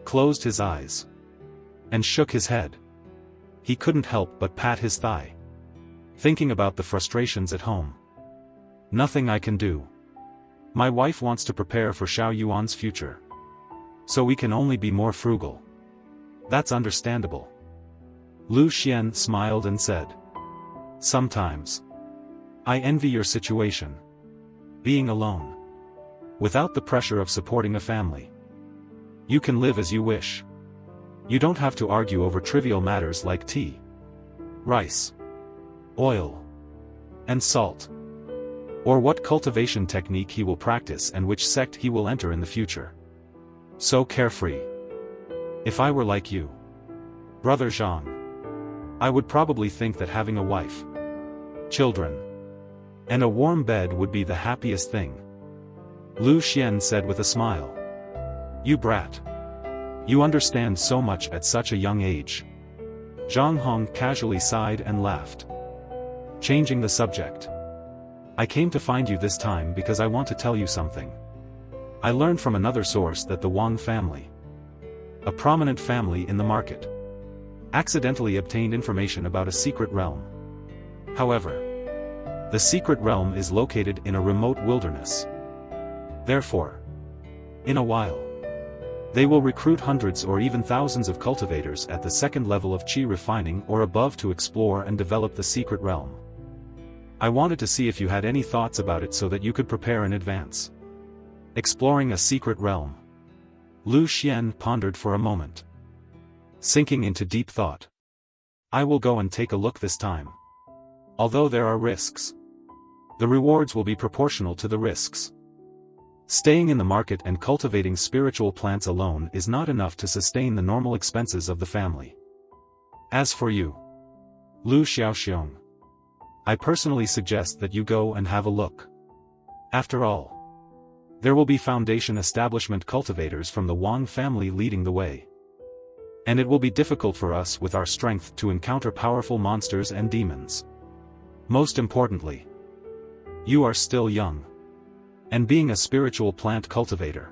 closed his eyes and shook his head. He couldn't help but pat his thigh, thinking about the frustrations at home. Nothing I can do. My wife wants to prepare for Xiao Yuan's future, so we can only be more frugal. That's understandable. Lu Xian smiled and said, sometimes I envy your situation. Being alone, without the pressure of supporting a family. You can live as you wish. You don't have to argue over trivial matters like tea, rice, oil, and salt, or what cultivation technique he will practice and which sect he will enter in the future. So carefree. If I were like you, Brother Zhang, I would probably think that having a wife, children, and a warm bed would be the happiest thing. Lu Xian said with a smile. You brat. You understand so much at such a young age. Zhang Hong casually sighed and laughed. Changing the subject. I came to find you this time because I want to tell you something. I learned from another source that the Wang family, a prominent family in the market, accidentally obtained information about a secret realm. However, the secret realm is located in a remote wilderness. Therefore, in a while, they will recruit hundreds or even thousands of cultivators at the second level of qi refining or above to explore and develop the secret realm. I wanted to see if you had any thoughts about it so that you could prepare in advance. Exploring a secret realm. Lu Xian pondered for a moment, sinking into deep thought. I will go and take a look this time. Although there are risks, the rewards will be proportional to the risks. Staying in the market and cultivating spiritual plants alone is not enough to sustain the normal expenses of the family. As for you, Lu Xiaoxiong, I personally suggest that you go and have a look. After all, there will be foundation establishment cultivators from the Wang family leading the way. And it will be difficult for us with our strength to encounter powerful monsters and demons. Most importantly, you are still young. And being a spiritual plant cultivator,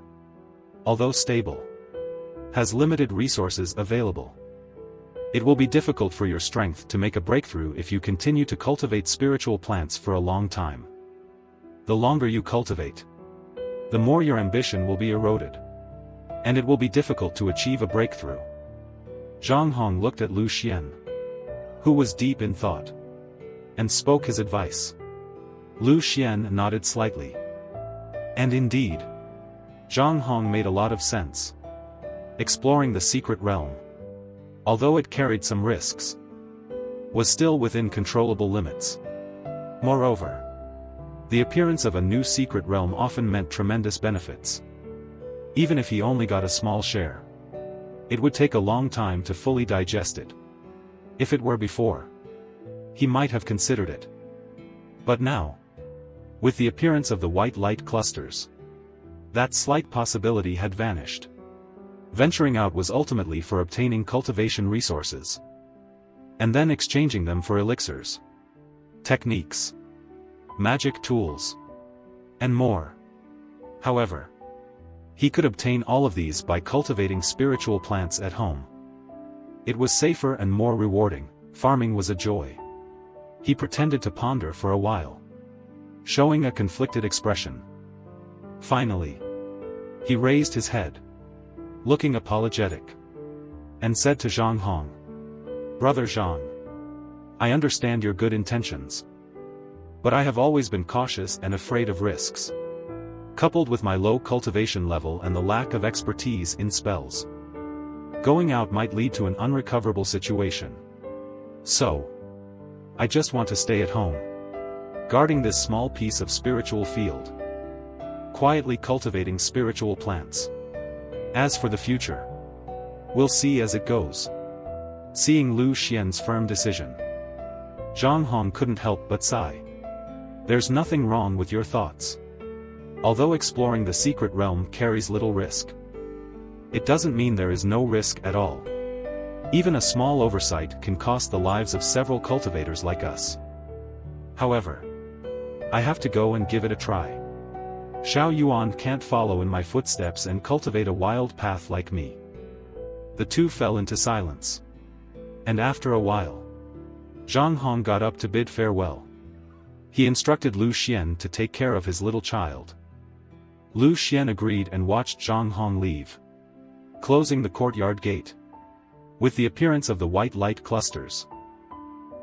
although stable, has limited resources available. It will be difficult for your strength to make a breakthrough if you continue to cultivate spiritual plants for a long time. The longer you cultivate, the more your ambition will be eroded. And it will be difficult to achieve a breakthrough. Zhang Hong looked at Lu Xian, who was deep in thought, and spoke his advice. Lu Xian nodded slightly. And indeed, Zhang Hong made a lot of sense. Exploring the secret realm, although it carried some risks, was still within controllable limits. Moreover, the appearance of a new secret realm often meant tremendous benefits. Even if he only got a small share, it would take a long time to fully digest it. If it were before, he might have considered it. But now, with the appearance of the white light clusters, that slight possibility had vanished. Venturing out was ultimately for obtaining cultivation resources, and then exchanging them for elixirs, techniques, magic tools, and more. However, he could obtain all of these by cultivating spiritual plants at home. It was safer and more rewarding. Farming was a joy. He pretended to ponder for a while, showing a conflicted expression. Finally, he raised his head, looking apologetic, and said to Zhang Hong, Brother Zhang, I understand your good intentions, but I have always been cautious and afraid of risks. Coupled with my low cultivation level and the lack of expertise in spells, going out might lead to an unrecoverable situation. So, I just want to stay at home, guarding this small piece of spiritual field, quietly cultivating spiritual plants. As for the future, we'll see as it goes. Seeing Lu Xian's firm decision, Zhang Hong couldn't help but sigh. There's nothing wrong with your thoughts. Although exploring the secret realm carries little risk, it doesn't mean there is no risk at all. Even a small oversight can cost the lives of several cultivators like us. However, I have to go and give it a try. Xiao Yuan can't follow in my footsteps and cultivate a wild path like me. The two fell into silence. And after a while, Zhang Hong got up to bid farewell. He instructed Lu Xian to take care of his little child. Lu Xian agreed and watched Zhang Hong leave, closing the courtyard gate. With the appearance of the white light clusters,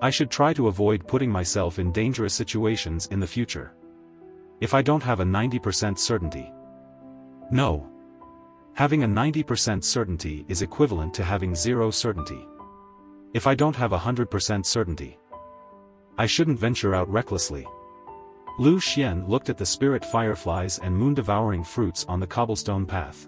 I should try to avoid putting myself in dangerous situations in the future. If I don't have a 90% certainty. No. Having a 90% certainty is equivalent to having zero certainty. If I don't have 100% certainty, I shouldn't venture out recklessly. Lu Xian looked at the spirit fireflies and moon-devouring fruits on the cobblestone path.